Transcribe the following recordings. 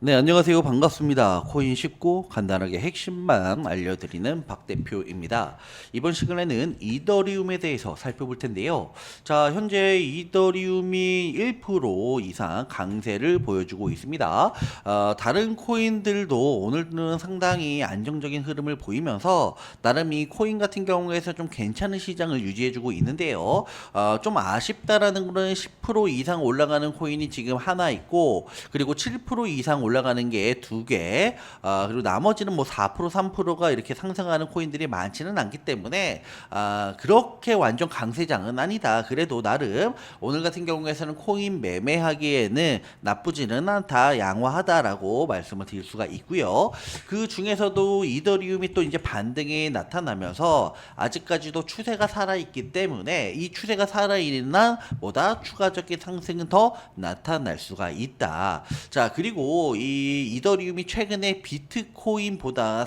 네, 안녕하세요. 반갑습니다. 코인 쉽고 간단하게 핵심만 알려드리는 박 대표입니다. 이번 시간에는 이더리움에 대해서 살펴볼 텐데요. 자, 현재 이더리움이 1% 이상 강세를 보여주고 있습니다. 다른 코인들도 오늘은 상당히 안정적인 흐름을 보이면서 나름 이 코인 같은 경우에서 좀 괜찮은 시장을 유지해주고 있는데요. 좀 아쉽다라는 거는 10% 이상 올라가는 코인이 지금 하나 있고, 그리고 7% 이상 올라가는 게 두 개, 그리고 나머지는 뭐 4%, 3%가 이렇게 상승하는 코인들이 많지는 않기 때문에 그렇게 완전 강세장은 아니다. 그래도 나름 오늘 같은 경우에서는 코인 매매하기에는 나쁘지는 않다, 양호하다라고 말씀을 드릴 수가 있고요. 그 중에서도 이더리움이 또 이제 반등이 나타나면서 아직까지도 추세가 살아있기 때문에 이 추세가 살아있는 보다 추가적인 상승은 더 나타날 수가 있다. 자, 그리고 이 이더리움이 최근에 비트코인보다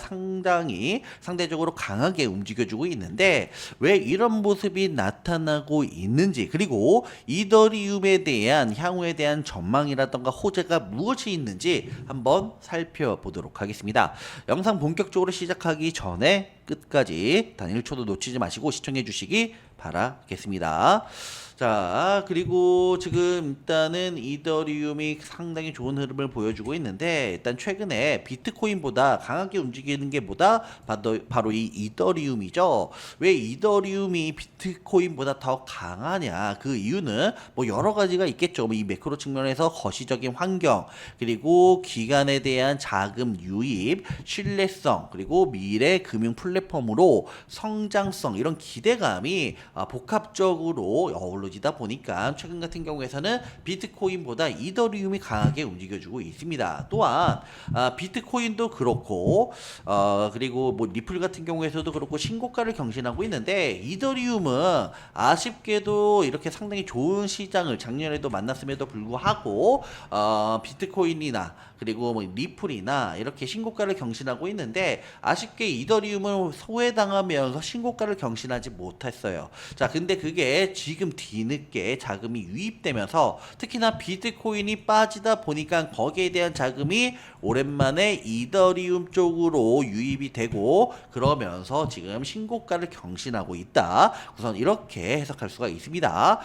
상대적으로 강하게 움직여주고 있는데 왜 이런 모습이 나타나고 있는지, 그리고 이더리움에 대한 향후에 대한 전망이라던가 호재가 무엇이 있는지 한번 살펴보도록 하겠습니다. 영상 본격적으로 시작하기 전에 끝까지 단 1초도 놓치지 마시고 시청해 주시기 바라겠습니다. 자, 그리고 지금 일단은 이더리움이 상당히 좋은 흐름을 보여주고 있는데, 일단 최근에 비트코인보다 강하게 움직이는 게 바로 이 이더리움이죠. 왜 이더리움이 비트코인보다 더 강하냐? 그 이유는 뭐 여러 가지가 있겠죠. 이 매크로 측면에서 거시적인 환경, 그리고 기관에 대한 자금 유입, 신뢰성, 그리고 미래 금융 플랫폼으로 성장성, 이런 기대감이 복합적으로 어우러지다 보니까 최근 같은 경우에서는 비트코인보다 이더리움이 강하게 움직여주고 있습니다. 또한 비트코인도 그렇고 그리고 뭐 리플 같은 경우에서도 그렇고 신고가를 경신하고 있는데, 이더리움은 아쉽게도 이렇게 상당히 좋은 시장을 작년에도 만났음에도 불구하고 비트코인이나 그리고 뭐 리플이나 이렇게 신고가를 경신하고 있는데, 아쉽게 이더리움을 소외당하면서 신고가를 경신하지 못했어요. 자, 근데 그게 지금 뒤늦게 자금이 유입되면서 특히나 비트코인이 빠지다 보니까 거기에 대한 자금이 오랜만에 이더리움 쪽으로 유입이 되고, 그러면서 지금 신고가를 경신하고 있다. 우선 이렇게 해석할 수가 있습니다.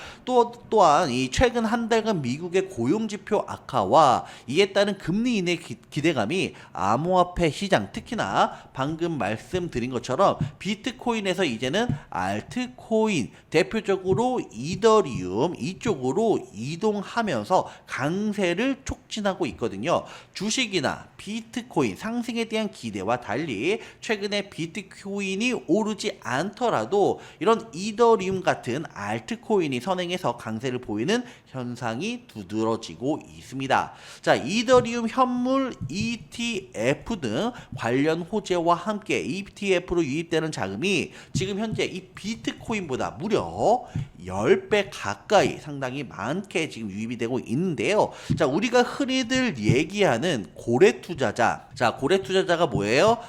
또한 이 최근 한 달간 미국의 고용지표 악화와 이에 따른 금리 인하 기대감이 암호화폐 시장, 특히나 방금 말씀드린 것처럼 비트코인에서 이제는 알트코인, 대표적으로 이더리움 이쪽으로 이동하면서 강세를 촉진하고 있거든요. 주식이나 비트코인 상승에 대한 기대와 달리 최근에 비트코인이 오르지 않더라도 이런 이더리움 같은 알트코인이 선행해서 강세를 보이는 현상이 두드러지고 있습니다. 자, 이더리움 현물 ETF 등 관련 호재와 함께 ETF로 유입되는 자금이 지금 현재 이 비트코인보다 무려 10배 가까이 상당히 많게 지금 유입이 되고 있는데요. 자, 우리가 흔히들 얘기하는 고래 투자자. 자, 고래 투자자가 뭐예요?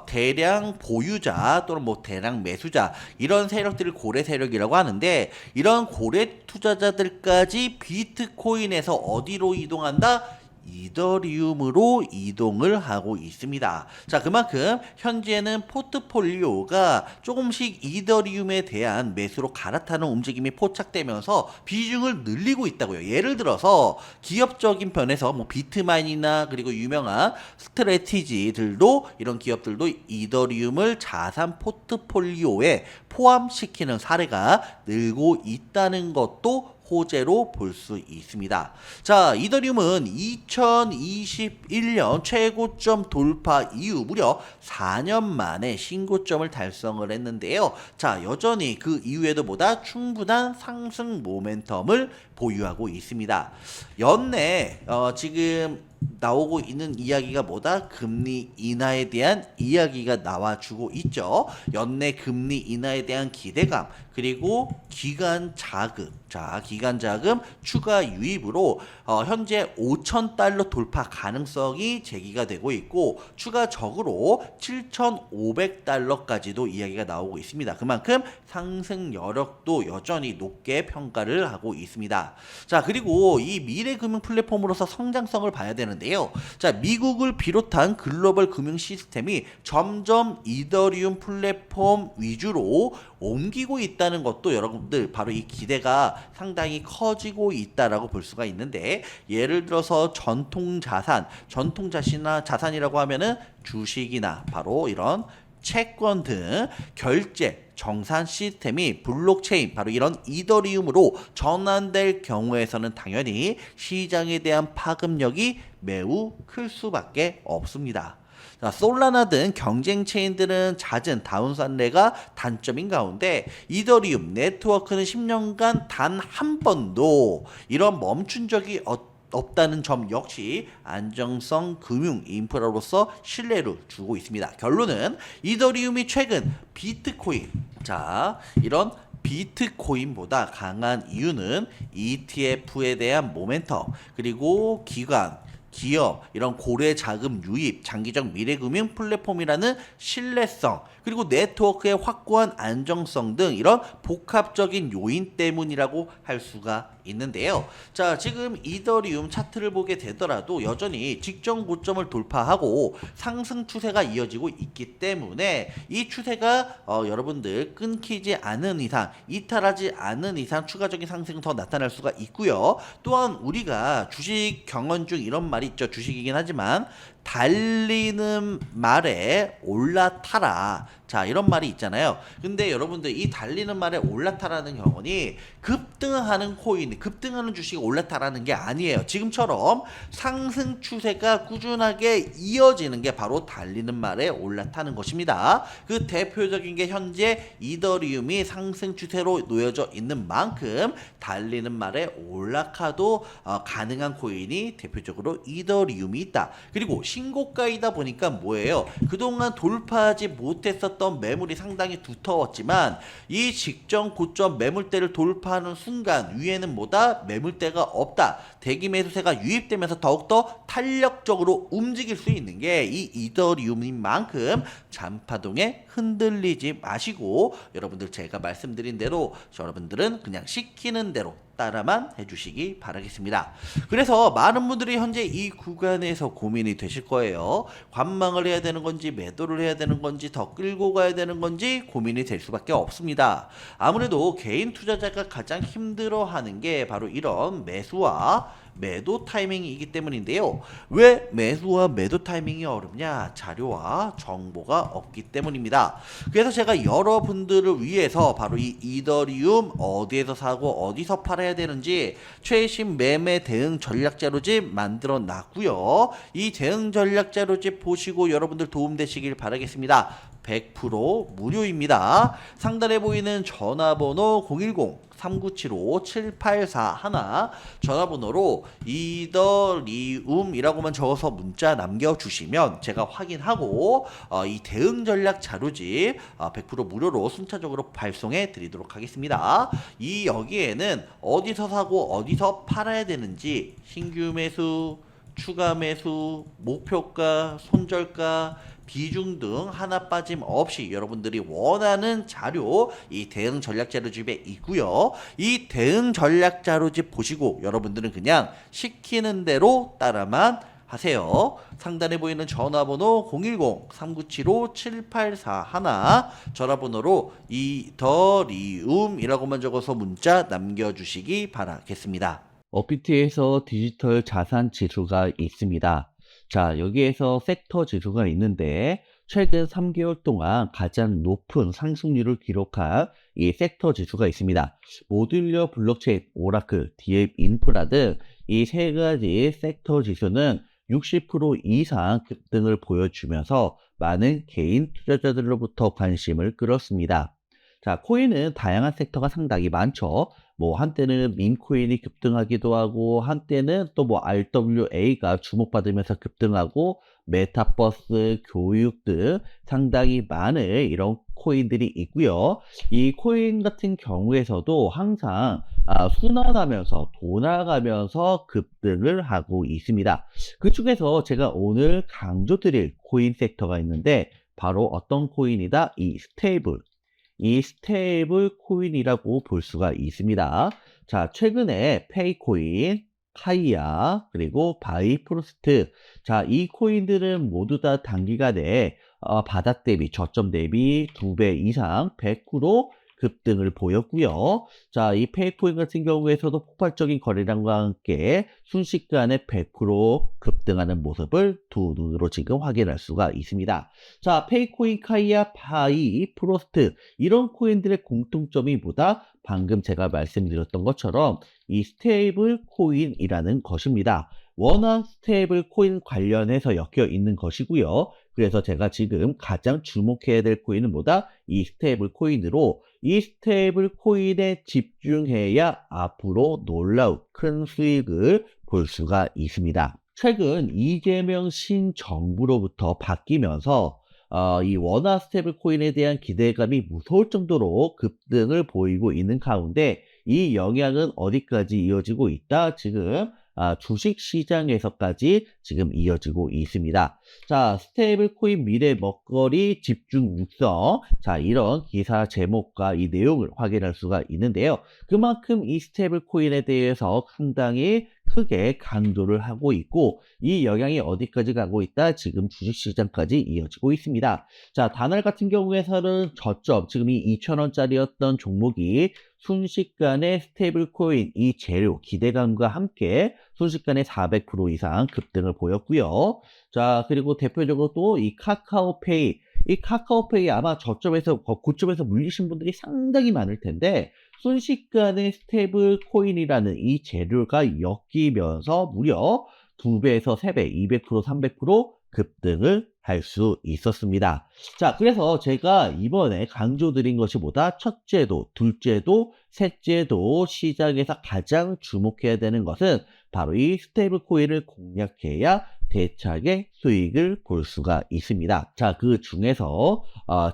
대량 보유자 또는 뭐 대량 매수자, 이런 세력들을 고래 세력이라고 하는데, 이런 고래 투자자들까지 비트코인에서 어디로 이동한다? 이더리움으로 이동을 하고 있습니다. 자, 그만큼 현재는 포트폴리오가 조금씩 이더리움에 대한 매수로 갈아타는 움직임이 포착되면서 비중을 늘리고 있다고요. 예를 들어서 기업적인 편에서 뭐 비트마인이나 그리고 유명한 스트레티지들도, 이런 기업들도 이더리움을 자산 포트폴리오에 포함시키는 사례가 늘고 있다는 것도 호재로 볼 수 있습니다. 자, 이더리움은 2021년 최고점 돌파 이후 무려 4년 만에 신고점을 달성을 했는데요. 자, 여전히 그 이후에도 보다 충분한 상승 모멘텀을 보유하고 있습니다. 연내 지금 나오고 있는 이야기가 금리 인하에 대한 이야기가 나와주고 있죠. 연내 금리 인하에 대한 기대감, 그리고 기간 자금, 자, 기간 자금 추가 유입으로 현재 5,000달러 돌파 가능성이 제기가 되고 있고, 추가적으로 7,500달러까지도 이야기가 나오고 있습니다. 그만큼 상승 여력도 여전히 높게 평가를 하고 있습니다. 자, 그리고 이 미래금융 플랫폼으로서 성장성을 봐야 되는데, 되는데요. 자, 미국을 비롯한 글로벌 금융 시스템이 점점 이더리움 플랫폼 위주로 옮기고 있다는 것도 여러분들 바로 이 기대가 상당히 커지고 있다라고 볼 수가 있는데, 예를 들어서 전통 자산이라고 하면은 주식이나 바로 이런 채권 등 결제 정산 시스템이 블록체인 바로 이런 이더리움으로 전환될 경우에서는 당연히 시장에 대한 파급력이 매우 클 수밖에 없습니다. 자, 솔라나 등 경쟁 체인들은 잦은 다운산례가 단점인 가운데 이더리움 네트워크는 10년간 단 한 번도 이런 멈춘 적이 없다는 점 역시 안정성 금융 인프라로서 신뢰를 주고 있습니다. 결론은 이더리움이 최근 비트코인, 자, 이런 비트코인보다 강한 이유는 ETF에 대한 모멘텀, 그리고 기업, 이런 고래 자금 유입, 장기적 미래금융 플랫폼이라는 신뢰성, 그리고 네트워크의 확고한 안정성 등 이런 복합적인 요인 때문이라고 할 수가 있는데요. 자, 지금 이더리움 차트를 보게 되더라도 여전히 직전 고점을 돌파하고 상승 추세가 이어지고 있기 때문에 이 추세가 여러분들 끊기지 않은 이상, 이탈하지 않은 이상 추가적인 상승은 더 나타날 수가 있고요. 또한 우리가 주식 경원 중 이런 말이 있죠. 주식이긴 하지만 달리는 말에 올라타라. 자, 이런 말이 있잖아요. 근데 여러분들 이 달리는 말에 올라타라는 경우는 급등하는 주식이 올라타라는 게 아니에요. 지금처럼 상승 추세가 꾸준하게 이어지는 게 바로 달리는 말에 올라타는 것입니다. 그 대표적인 게 현재 이더리움이 상승 추세로 놓여져 있는 만큼 달리는 말에 올라가도 가능한 코인이 대표적으로 이더리움이 있다. 그리고 신고가이다 보니까 뭐예요? 그동안 돌파하지 못했었던 매물이 상당히 두터웠지만 이 직전 고점 매물대를 돌파하는 순간 위에는 뭐다? 매물대가 없다. 대기 매수세가 유입되면서 더욱더 탄력적으로 움직일 수 있는 게 이 이더리움인 만큼 잔파동에 흔들리지 마시고 여러분들 제가 말씀드린 대로 여러분들은 그냥 시키는 대로 따라만 해주시기 바라겠습니다. 그래서 많은 분들이 현재 이 구간에서 고민이 되실 거예요. 관망을 해야 되는 건지 매도를 해야 되는 건지 더 끌고 가야 되는 건지 고민이 될 수밖에 없습니다. 아무래도 개인 투자자가 가장 힘들어하는 게 바로 이런 매수와 매도 타이밍이기 때문인데요. 왜 매수와 매도 타이밍이 어렵냐? 자료와 정보가 없기 때문입니다. 그래서 제가 여러분들을 위해서 바로 이 이더리움 어디에서 사고 어디서 팔아야 되는지 최신 매매 대응 전략 자료집 만들어 놨고요. 이 대응 전략 자료집 보시고 여러분들 도움되시길 바라겠습니다. 100% 무료입니다. 상단에 보이는 전화번호 010-3975-7841 전화번호로 이더리움이라고만 적어서 문자 남겨주시면 제가 확인하고 이 대응 전략 자료집 100% 무료로 순차적으로 발송해 드리도록 하겠습니다. 이 여기에는 어디서 사고 어디서 팔아야 되는지 신규 매수, 추가 매수, 목표가, 손절가, 비중 등 하나 빠짐없이 여러분들이 원하는 자료 이 대응 전략 자료집에 있고요. 이 대응 전략 자료집 보시고 여러분들은 그냥 시키는 대로 따라만 하세요. 상단에 보이는 전화번호 010-3975-7841 전화번호로 이더리움이라고만 적어서 문자 남겨주시기 바라겠습니다. 업비트에서 디지털 자산 지수가 있습니다. 자, 여기에서 섹터 지수가 있는데 최근 3개월 동안 가장 높은 상승률을 기록한 이 섹터 지수가 있습니다. 모듈러 블록체인, 오라클, 디앱 인프라 등 이 세 가지 섹터 지수는 60% 이상 급등을 보여주면서 많은 개인 투자자들로부터 관심을 끌었습니다. 자, 코인은 다양한 섹터가 상당히 많죠. 뭐 한때는 민코인이 급등하기도 하고 한때는 또 뭐 RWA가 주목받으면서 급등하고 메타버스, 교육 등 상당히 많은 이런 코인들이 있고요. 이 코인 같은 경우에서도 항상 순환하면서 돌아가면서 급등을 하고 있습니다. 그 중에서 제가 오늘 강조드릴 코인 섹터가 있는데 바로 어떤 코인이다? 이 스테이블 코인이라고 볼 수가 있습니다. 자, 최근에 페이코인, 카이아, 그리고 바이프로스트. 자, 이 코인들은 모두 다 단기간에 바닥 대비, 저점 대비 2배 이상 100% 급등을 보였고요. 자, 이 페이코인 같은 경우에서도 폭발적인 거래량과 함께 순식간에 100% 급등하는 모습을 두 눈으로 지금 확인할 수가 있습니다. 자, 페이코인, 카이아, 바이, 프로스트 이런 코인들의 공통점이 뭐다? 방금 제가 말씀드렸던 것처럼 이 스테이블 코인이라는 것입니다. 워낙 스테이블 코인 관련해서 엮여 있는 것이고요. 그래서 제가 지금 가장 주목해야 될 코인은 뭐다? 이 스테이블 코인으로 이 스테이블 코인에 집중해야 앞으로 놀라운 큰 수익을 볼 수가 있습니다. 최근 이재명 신정부로부터 바뀌면서 이 원화 스테이블 코인에 대한 기대감이 무서울 정도로 급등을 보이고 있는 가운데 이 영향은 어디까지 이어지고 있다? 지금 주식 시장에서까지 지금 이어지고 있습니다. 자, 스테이블 코인 미래 먹거리 집중 육성. 자, 이런 기사 제목과 이 내용을 확인할 수가 있는데요. 그만큼 이 스테이블 코인에 대해서 상당히 크게 강조를 하고 있고 이 영향이 어디까지 가고 있다? 지금 주식시장까지 이어지고 있습니다. 자, 다날 같은 경우에서는 저점, 지금 이 2,000원짜리였던 종목이 순식간에 스테이블 코인 이 재료 기대감과 함께 순식간에 400% 이상 급등을 보였고요. 자, 그리고 대표적으로 또 이 카카오페이, 이 카카오페이 아마 저점에서 고점에서 물리신 분들이 상당히 많을 텐데 순식간에 스테이블 코인이라는 이 재료가 엮이면서 무려 2배에서 3배, 200%, 300% 급등을 할 수 있었습니다. 자, 그래서 제가 이번에 강조드린 것이 뭐다? 첫째도, 둘째도, 셋째도 시장에서 가장 주목해야 되는 것은 바로 이 스테이블 코인을 공략해야 대차게 수익을 볼 수가 있습니다. 자, 그 중에서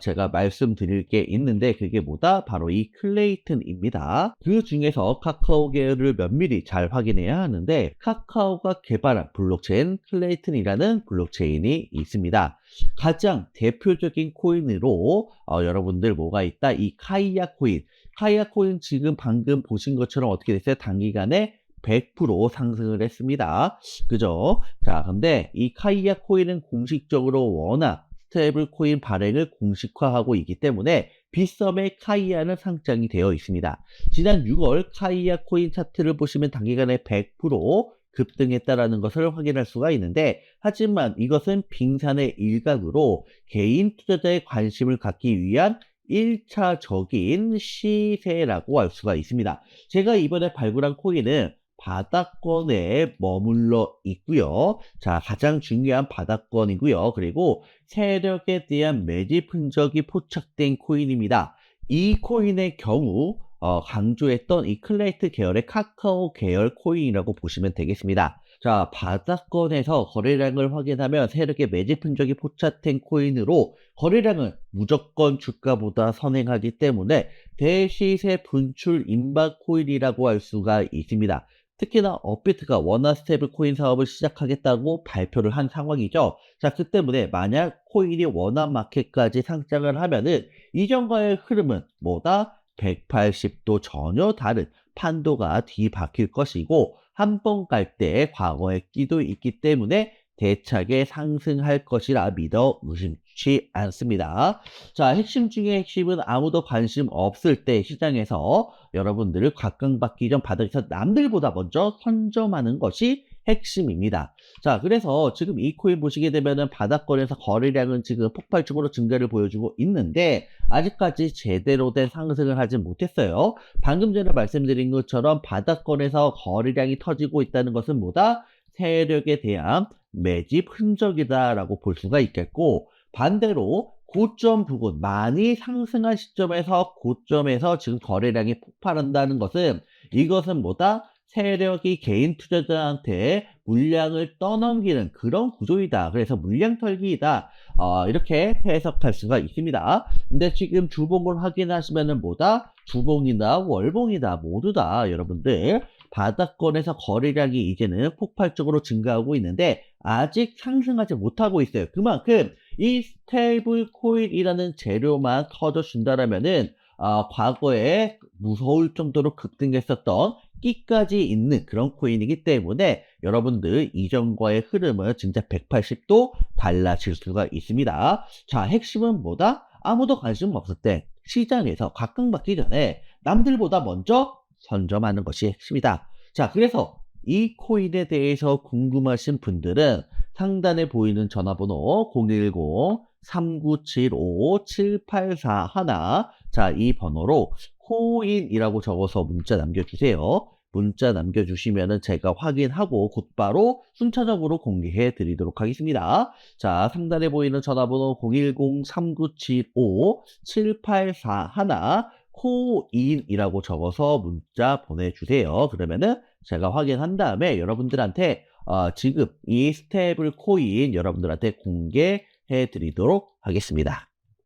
제가 말씀드릴 게 있는데 그게 뭐다? 바로 이 클레이튼입니다. 그 중에서 카카오 계열을 면밀히 잘 확인해야 하는데 카카오가 개발한 블록체인 클레이튼이라는 블록체인이 있습니다. 가장 대표적인 코인으로 여러분들 뭐가 있다? 이 카이아 코인. 카이아 코인 지금 방금 보신 것처럼 어떻게 됐어요? 단기간에 100% 상승을 했습니다. 그죠? 자, 근데 이 카이아 코인은 공식적으로 워낙 스테이블 코인 발행을 공식화하고 있기 때문에 빗썸의 카이아는 상장이 되어 있습니다. 지난 6월 카이아 코인 차트를 보시면 단기간에 100% 급등했다라는 것을 확인할 수가 있는데 하지만 이것은 빙산의 일각으로 개인 투자자의 관심을 갖기 위한 1차적인 시세라고 할 수가 있습니다. 제가 이번에 발굴한 코인은 바닥권에 머물러 있고요. 자, 가장 중요한 바닥권이고요. 그리고 세력에 대한 매집 흔적이 포착된 코인입니다. 이 코인의 경우 강조했던 이 클레이트 계열의 카카오 계열 코인이라고 보시면 되겠습니다. 자, 바닥권에서 거래량을 확인하면 세력의 매집 흔적이 포착된 코인으로 거래량은 무조건 주가보다 선행하기 때문에 대시세 분출 임박 코인이라고 할 수가 있습니다. 특히나 업비트가 원화 스테이블 코인 사업을 시작하겠다고 발표를 한 상황이죠. 자, 그 때문에 만약 코인이 원화 마켓까지 상장을 하면은 이전과의 흐름은 뭐다? 180도 전혀 다른 판도가 뒤바뀔 것이고 한 번 갈 때 과거의 끼도 있기 때문에 대차게 상승할 것이라 믿어 의심치 않습니다. 자, 핵심 중에 핵심은 아무도 관심 없을 때 시장에서 여러분들을 각광받기 전 바닥에서 남들보다 먼저 선점하는 것이 핵심입니다. 자, 그래서 지금 이 코인 보시게 되면은 바닥권에서 거래량은 지금 폭발적으로 증가를 보여주고 있는데 아직까지 제대로 된 상승을 하지 못했어요. 방금 전에 말씀드린 것처럼 바닥권에서 거래량이 터지고 있다는 것은 뭐다? 세력에 대한 매집 흔적이다라고 볼 수가 있겠고 반대로 고점 부근 많이 상승한 시점에서 고점에서 지금 거래량이 폭발한다는 것은 이것은 뭐다? 세력이 개인 투자자한테 물량을 떠넘기는 그런 구조이다. 그래서 물량 털기이다. 이렇게 해석할 수가 있습니다. 근데 지금 주봉을 확인하시면은 뭐다? 주봉이나 월봉이다. 모두 다 여러분들 바닥권에서 거래량이 이제는 폭발적으로 증가하고 있는데 아직 상승하지 못하고 있어요. 그만큼 이 스테이블 코인이라는 재료만 터져준다라면은 과거에 무서울 정도로 급등했었던 끼까지 있는 그런 코인이기 때문에 여러분들 이전과의 흐름은 진짜 180도 달라질 수가 있습니다. 자, 핵심은 뭐다? 아무도 관심 없을 때 시장에서 각광받기 전에 남들보다 먼저 선점하는 것이 핵심이다. 자, 그래서 이 코인에 대해서 궁금하신 분들은 상단에 보이는 전화번호 010-3975-7841 자, 이 번호로 코인이라고 적어서 문자 남겨주세요. 문자 남겨주시면은 제가 확인하고 곧바로 순차적으로 공개해 드리도록 하겠습니다. 자, 상단에 보이는 전화번호 010-3975-7841 코인이라고 적어서 문자 보내주세요. 그러면은 제가 확인한 다음에 여러분들한테 지금 이 스테이블 코인 여러분들한테 공개해 드리도록 하겠습니다.